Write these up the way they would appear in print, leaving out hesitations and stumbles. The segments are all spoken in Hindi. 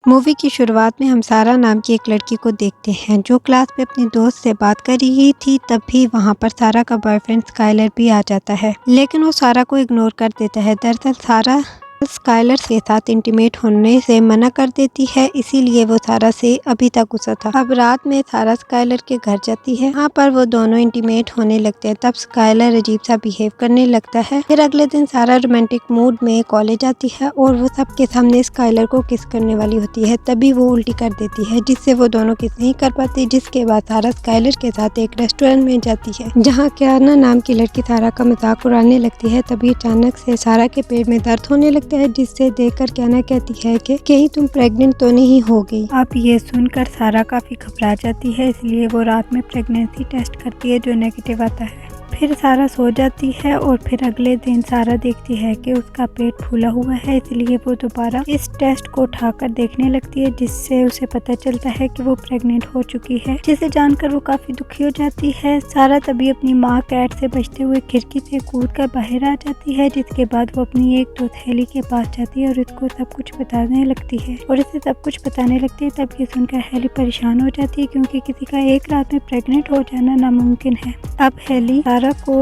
मूवी की शुरुआत में हम सारा नाम की एक लड़की को देखते हैं जो क्लास में अपनी दोस्त से बात कर रही थी। तभी वहाँ पर सारा का बॉयफ्रेंड स्काइलर भी आ जाता है, लेकिन वो सारा को इग्नोर कर देता है। दरअसल सारा स्काइलर के साथ इंटीमेट होने से मना कर देती है, इसीलिए वो सारा से अभी तक गुस्सा था। अब रात में सारा स्काइलर के घर जाती है, यहाँ पर वो दोनों इंटीमेट होने लगते हैं। तब स्काइलर अजीब सा बिहेव करने लगता है। फिर अगले दिन सारा रोमांटिक मूड में कॉलेज आती है और वो सबके सामने स्काइलर को किस करने वाली होती है। तभी वो उल्टी कर देती है, जिससे वो दोनों किस नहीं कर पाती। जिसके बाद सारा स्काइलर के साथ एक रेस्टोरेंट में जाती है, जहाँ कियाना नाम की लड़की सारा का मजाक उड़ाने लगती है। तभी अचानक से सारा के पेट में दर्द होने लगता है, जिससे देखकर कियाना कहती है कि कहीं तुम प्रेग्नेंट तो नहीं हो गई। अब ये सुनकर सारा काफी घबरा जाती है, इसलिए वो रात में प्रेगनेंसी टेस्ट करती है जो नेगेटिव आता है। फिर सारा सो जाती है और फिर अगले दिन सारा देखती है कि उसका पेट फूला हुआ है, इसलिए वो दोबारा इस टेस्ट को उठाकर देखने लगती है, जिससे उसे पता चलता है कि वो प्रेग्नेंट हो चुकी है। जिसे जानकर वो काफी दुखी हो जाती है। सारा तभी अपनी माँ कैट से बचते हुए खिड़की से कूदकर बाहर आ जाती है, जिसके बाद वो अपनी एक दोस्त हेली के पास जाती है और उसको सब कुछ बताने लगती है और इसे सब कुछ बताने लगती है। तब ये सुनकर हेली परेशान हो जाती है, क्योंकि किसी का एक रात में प्रेग्नेंट हो जाना नामुमकिन है। अब हेली सारा को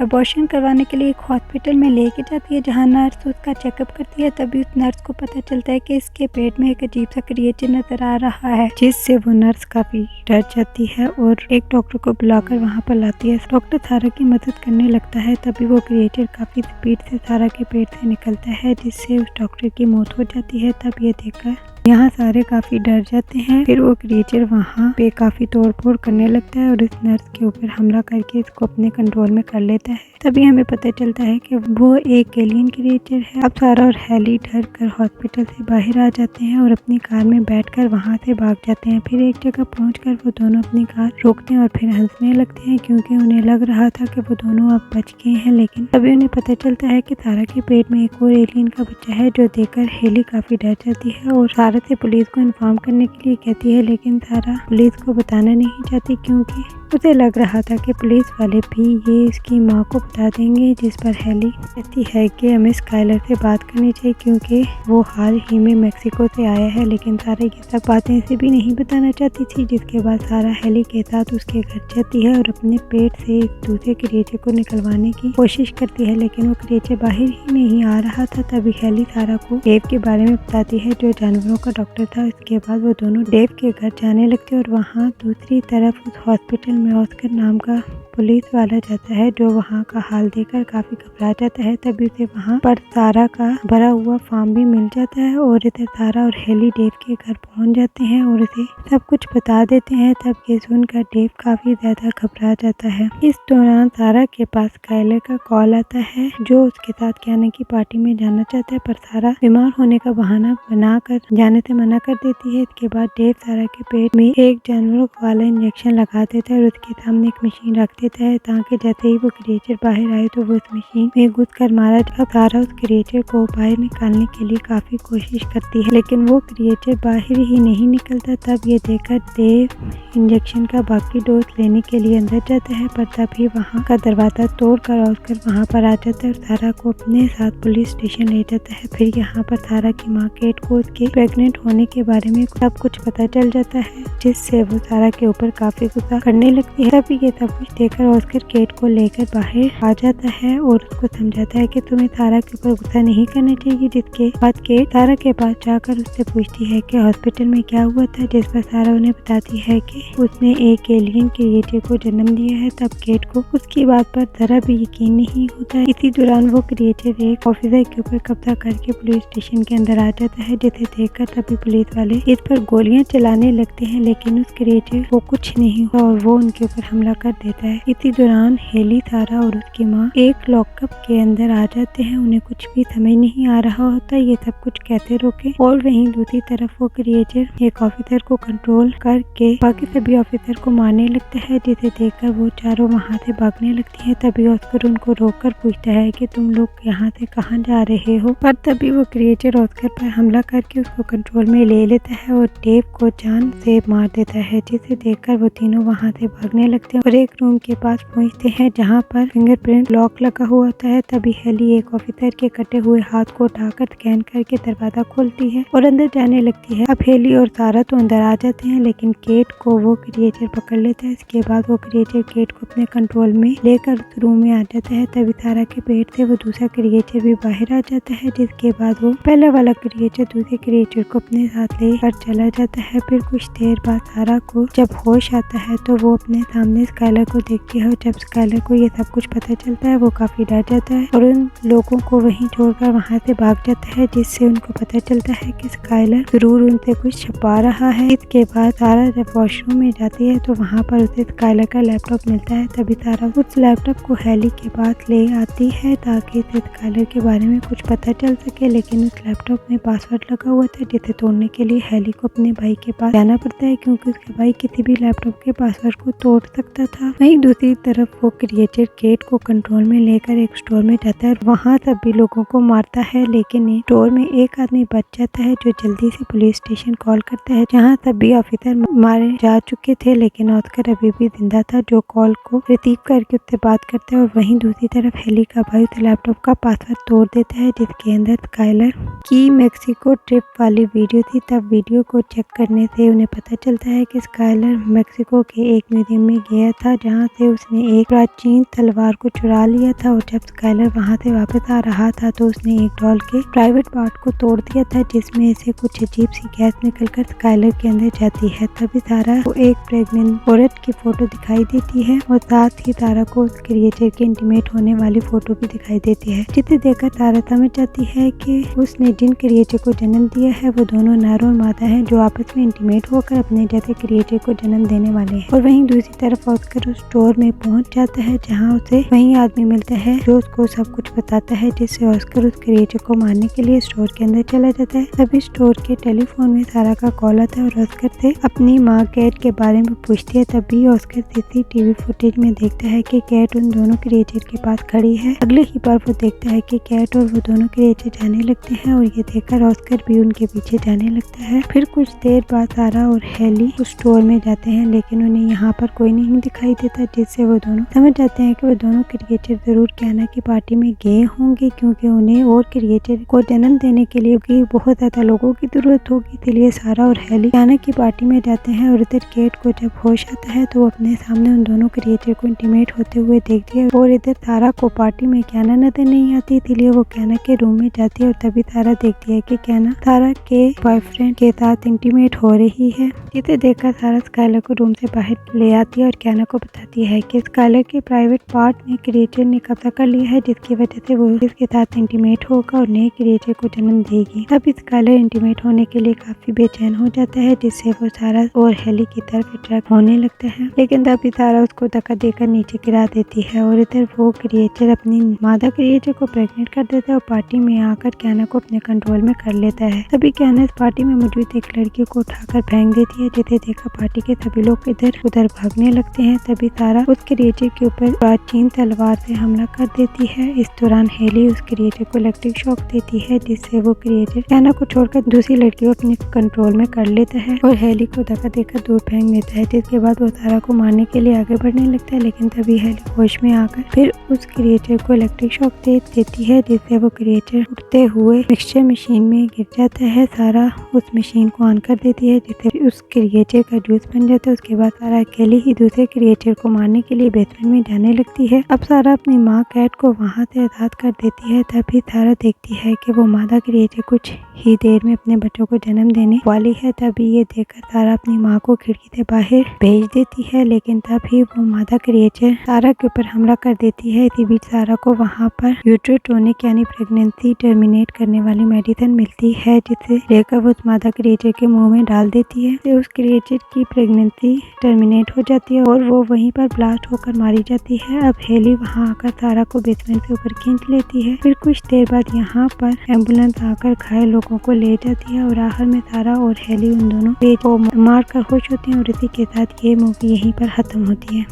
अबॉर्शन करवाने के लिए एक हॉस्पिटल में लेके जाती है, जहां नर्स उसका चेकअप करती है। तभी उस नर्स को पता चलता है कि इसके पेट में एक अजीब सा क्रिएचर नजर आ रहा है, जिससे वो नर्स काफी डर जाती है और एक डॉक्टर को बुलाकर वहां पर लाती है। डॉक्टर सारा की मदद करने लगता है। तभी वो क्रिएचर काफी स्पीड से सारा के पेट से निकलता है, जिससे उस डॉक्टर की मौत हो जाती है। तब ये देखकर यहाँ सारे काफी डर जाते हैं। फिर वो क्रिएचर वहाँ पे काफी तोड़फोड़ करने लगता है और इस नर्स के ऊपर हमला करके इसको अपने कंट्रोल में कर लेता है। तभी हमें पता चलता है कि वो एक एलियन क्रिएचर है। अब सारा और हेली डर कर हॉस्पिटल से बाहर आ जाते हैं और अपनी कार में बैठकर वहाँ से भाग जाते हैं। फिर एक जगह पहुंचकर वो दोनों अपनी कार रोकते हैं और फिर हंसने लगते हैं, क्योंकि उन्हें लग रहा था कि वो दोनों अब बच गए हैं। लेकिन तभी उन्हें पता चलता है कि सारा के पेट में एक और एलियन का बच्चा है, जो देखकर हेली काफी डर जाती है और सारा से पुलिस को इन्फॉर्म करने के लिए कहती है। लेकिन सारा पुलिस को बताना नहीं चाहती, क्योंकि उसे लग रहा था कि पुलिस वाले भी ये इसकी माँ को बता देंगे। जिस पर हेली कहती है कि हमें स्काइलर से बात करनी चाहिए, क्योंकि वो हाल ही में मेक्सिको से आया है। लेकिन सारा ये सब बातें इसे भी नहीं बताना चाहती थी। जिसके बाद सारा हेली के साथ उसके घर जाती है और अपने पेट से दूसरे क्रिएचर को निकलवाने की कोशिश करती है, लेकिन वो क्रिएचर बाहर ही नहीं आ रहा था। तभी हेली सारा को डेव के बारे में बताती है, जो जानवरों का डॉक्टर था। इसके बाद वो दोनों डेव के घर जाने लगते हैं और वहाँ दूसरी तरफ उस हॉस्पिटल में ऑस्कर नाम का पुलिस वाला जाता है, जो वहाँ का हाल देखकर काफी घबरा जाता है। तभी उसे वहाँ पर सारा का भरा हुआ फार्म भी मिल जाता है और इधर सारा और हेली डेव के घर पहुँच जाते हैं और उसे सब कुछ बता देते हैं। तब ये सुनकर डेव काफी ज्यादा घबरा जाता है। इस दौरान सारा के पास स्काइलर का कॉल आता है, जो उसके साथ कियाना की पार्टी में जाना चाहता है, पर सारा बीमार होने का बहाना बनाकर जाने से मना कर देती है। इसके बाद डेव सारा के पेट में एक जानवरों वाला इंजेक्शन लगा देता है और उसके सामने एक मशीन रख देता है, ताकि जैसे ही वो क्रिएचर बाहर आए तो वो उस मशीन में घुस कर मारा। जब सारा उस क्रिएचर को बाहर निकालने के लिए काफी कोशिश करती है, लेकिन वो क्रिएचर बाहर ही नहीं निकलता। तब ये देखकर डेव इंजेक्शन का बाकी डोज लेने के लिए अंदर जाता है, पर तभी वहाँ का दरवाजा तोड़कर ऑस्कर वहाँ पर आ जाता है और सारा को अपने साथ पुलिस स्टेशन ले जाता है। फिर यहाँ पर सारा की माँ केट को उसके प्रेग्नेंट होने के बारे में सब कुछ पता चल जाता है, जिससे वो सारा के ऊपर काफी गुस्सा करने लगती है। तभी ये सब कुछ देखकर ऑस्कर केट को लेकर बाहर आ जाता है और उसको समझाता है कि तुम्हें सारा के ऊपर गुस्सा नहीं करना चाहिए। जिसके बाद केट सारा के पास जाकर उससे पूछती है कि हॉस्पिटल में क्या हुआ था, जिस पर सारा उन्हें बताती है कि उसने एक एलियन क्रिएचर को जन्म दिया है। तब केट को उसकी बात पर जरा भी यकीन नहीं होता है। इसी दौरान वो क्रिएचर एक ऑफिसर के ऊपर कब्जा करके पुलिस स्टेशन के अंदर आ जाता है, जिसे देखकर तभी पुलिस वाले इस पर गोलियां चलाने लगते हैं, लेकिन उस क्रिएचर को कुछ नहीं हुआ और वो उनके ऊपर हमला कर देता है। इसी दौरान हेली, सारा और उसकी माँ एक लॉकअप के अंदर आ जाते हैं। उन्हें कुछ भी समझ नहीं आ रहा होता ये सब कुछ कैसे रोके। और वहीं दूसरी तरफ वो क्रिएचर एक ऑफिसर को कंट्रोल करके बाकी सभी ऑफिसर को मारने लगता है, जिसे देखकर वो चारों वहाँ से भागने लगती हैं। तभी ऑस्कर उनको रोककर पूछता है कि तुम लोग यहाँ से कहाँ जा रहे हो, पर तभी वो क्रिएचर ऑस्कर पर हमला करके उसको कंट्रोल में ले लेता है और डेव को जान से मार देता है, जिसे देखकर वो तीनों वहाँ से भागने लगते हैं और एक रूम के पास पहुंचते हैं जहां पर फिंगरप्रिंट लॉक लगा हुआ होता है। तभी हेली एक ऑफिसर के कटे हुए हाथ को उठाकर स्कैन करके दरवाजा खोलती है और अंदर जाने लगती है। अब हेली और सारा तो अंदर आ जाते हैं लेकिन केट को वो क्रिएचर पकड़ लेता है। इसके बाद वो क्रिएचर केट को अपने कंट्रोल में लेकर रूम में आ जाता है। तभी सारा के पेट से वो दूसरा क्रिएचर भी बाहर आ जाता है, जिसके बाद वो पहले वाला क्रिएचर दूसरे क्रिएचर को अपने साथ लेकर चला जाता है। फिर कुछ देर बाद सारा को जब होश आता है तो वो अपने सामने स्काइलर को देखती है और जब स्काइलर को ये सब कुछ पता चलता है वो काफी डर जाता है और उन लोगों को वहीं छोड़कर वहां से भाग जाता है, जिससे उनको पता चलता है कि स्काइलर जरूर उनसे कुछ छुपा रहा है। इसके बाद सारा जब वॉशरूम में जाती है तो वहाँ पर उसे स्काइलर का लैपटॉप मिलता है। तभी सारा उस लैपटॉप को हेली के पास ले आती है ताकि उसे स्काइलर के बारे में कुछ पता चल सके, लेकिन उस लैपटॉप में पासवर्ड लगा हुआ था जिसे तोड़ने के लिए हेली को अपने भाई के पास जाना पड़ता है, क्योंकि उसके भाई किसी भी लैपटॉप के पासवर्ड को तोड़ सकता था। वहीं दूसरी तरफ वो क्रिएचर केट को कंट्रोल में लेकर एक स्टोर में जाता है और वहाँ सभी लोगों को मारता है, लेकिन स्टोर में एक आदमी बच जाता है जो जल्दी से पुलिस स्टेशन कॉल करता है जहाँ सभी ऑफिसर मारे जा चुके थे, लेकिन ऑस्कर अभी भी जिंदा था जो कॉल को रिसीव करके उससे बात करता है। और वहीं दूसरी तरफ हेली का भाई उस लैपटॉप का पासवर्ड तोड़ देता है जिसके अंदर स्काइलर की मेक्सिको ट्रिप वाली वीडियो थी। तब वीडियो को चेक करने से उन्हें पता चलता है कि स्काइलर मेक्सिको के एक म्यूजियम में गया था जहां से उसने एक प्राचीन तलवार को चुरा लिया था और जब स्काइलर वहां से वापस आ रहा था तो उसने एक डॉल के प्राइवेट पार्ट को तोड़ दिया था जिसमें से कुछ अजीब सी गैस निकलकर स्काइलर के अंदर जाती है। तभी सारा को एक प्रेग्नेंट औरत की फोटो दिखाई देती है और साथ ही सारा को उस क्रिएचर के इंटीमेट होने वाली फोटो भी दिखाई देती है, जिसे देखकर सारा समझ जाती है कि उसने जिन क्रिएचर को जन्म दिया है वो दोनों नर और मादा हैं जो आपस में इंटीमेट होकर अपने जैसे क्रिएचर को जन्म देने वाले हैं। और वहीं दूसरी तरफ ऑस्कर उस स्टोर में पहुंच जाता है जहां उसे वहीं आदमी मिलता है जो उसको सब कुछ बताता है, जिससे ऑस्कर उस क्रिएचर को मारने के लिए स्टोर के अंदर चला जाता है। तभी स्टोर के टेलीफोन में सारा का कॉल आता है और ऑस्कर से अपनी माँ कैट के बारे में पूछती है। तभी ऑस्कर सीसीटीवी फुटेज में देखता है कि कैट उन दोनों क्रिएचर के पास खड़ी है। अगले ही बार वो देखता है कि कैट और वो दोनों क्रिएचर जाने लगते हैं और ये देखकर ऑस्कर भी उनके पीछे जाने लगता है। फिर कुछ देर बाद सारा और हेली उस स्टोर में जाते हैं लेकिन उन्हें यहाँ पर कोई नहीं दिखाई देता, जिससे वो दोनों समझ जाते हैं कि वो दोनों क्रिएचर जरूर कैना की पार्टी में गए होंगे, क्योंकि उन्हें और क्रिएचर को जन्म देने के लिए बहुत ज्यादा लोगों की जरूरत होगी। इसलिए सारा और हेली कैना की पार्टी में जाते हैं और इधर केट को जब होश आता है तो वो अपने सामने उन दोनों क्रिएचर को इंटीमेट होते हुए देखती है और इधर सारा को पार्टी में कैना नजर नहीं आती, इसलिए वो कैना के रूम में जाती है और तभी सारा देखती है कि कैना सारा के बॉयफ्रेंड के साथ इंटीमेट हो रही है। जिसे देखकर सारा स्काइलर को रूम से बाहर ले आती है और कैना को बताती है कि स्काइलर के प्राइवेट पार्ट में क्रिएचर ने कब्जा कर लिया है, जिसकी वजह से वो इसके साथ इंटीमेट होगा और नए क्रिएचर को जन्म देगी। तब स्काइलर इंटीमेट होने के लिए काफी बेचैन हो जाता है, जिससे वो सारा और हेली की तरफ अट्रैक्ट होने लगता है, लेकिन तभी सारा उसको धक्का देकर नीचे गिरा देती है और इधर वो क्रिएचर अपनी मादा क्रिएचर को प्रेग्नेंट कर देता है और पार्टी में आकर कैना को अपने कंट्रोल में कर लेता है। तभी कैना इस पार्टी में मौजूद एक लड़की को उठाकर फेंक देती है, जिसे देखकर पार्टी के सभी लोग इधर उधर भागने लगते हैं। तभी सारा उस क्रिएचर के ऊपर प्राचीन तलवार से हमला कर देती है। इस दौरान हेली उस क्रिएचर को इलेक्ट्रिक शॉक देती है, जिससे वो क्रिएचर कैना को छोड़कर दूसरी लड़की को अपने कंट्रोल में कर लेता है और हेली को धक्का देकर दूर फेंक देता है, जिसके बाद वो सारा को मारने के लिए आगे बढ़ने लगता है, लेकिन तभी हेली होश में आकर फिर उस क्रिएचर को इलेक्ट्रिक शॉक दे देती है, जिससे वो क्रिएचर उठते हुए मिक्सचर मशीन में गिर जाता है। सारा उस मशीन को ऑन कर देती है जिससे उस क्रिएचर का जूस बन जाता है। उसके बाद सारा अकेले ही दूसरे क्रिएचर को मारने के लिए बेसमेंट में जाने लगती है। अब सारा अपनी माँ कैट को वहाँ से आजाद कर देती है। तभी सारा देखती है कि वो मादा क्रिएचर कुछ ही देर में अपने बच्चों को जन्म देने वाली है। तभी ये देखकर सारा अपनी माँ को खिड़की से बाहर भेज देती है, लेकिन तभी वो मादा क्रिएचर सारा के ऊपर हमला कर देती है। इसी बीच सारा को वहाँ पर यूट्रोटोनिक यानी प्रेगनेंसी टर्मिनेट करने वाली मेडिसिन मिलती है, जिसे लेकर वो उस मादा क्रिएचर के मुंह में डाल देती है। तो उस क्रिएचर की प्रेगनेंसी टर्मिनेट हो जाती है और वो वहीं पर ब्लास्ट होकर मारी जाती है। अब हेली वहाँ आकर सारा को बेसमेंट से ऊपर खींच लेती है। फिर कुछ देर बाद यहाँ पर एम्बुलेंस आकर घायल लोगों को ले जाती है और आखिर में सारा और हेली उन दोनों को मार कर खुश होती है और इसी के साथ ये मूवी यहीं पर खत्म होती है।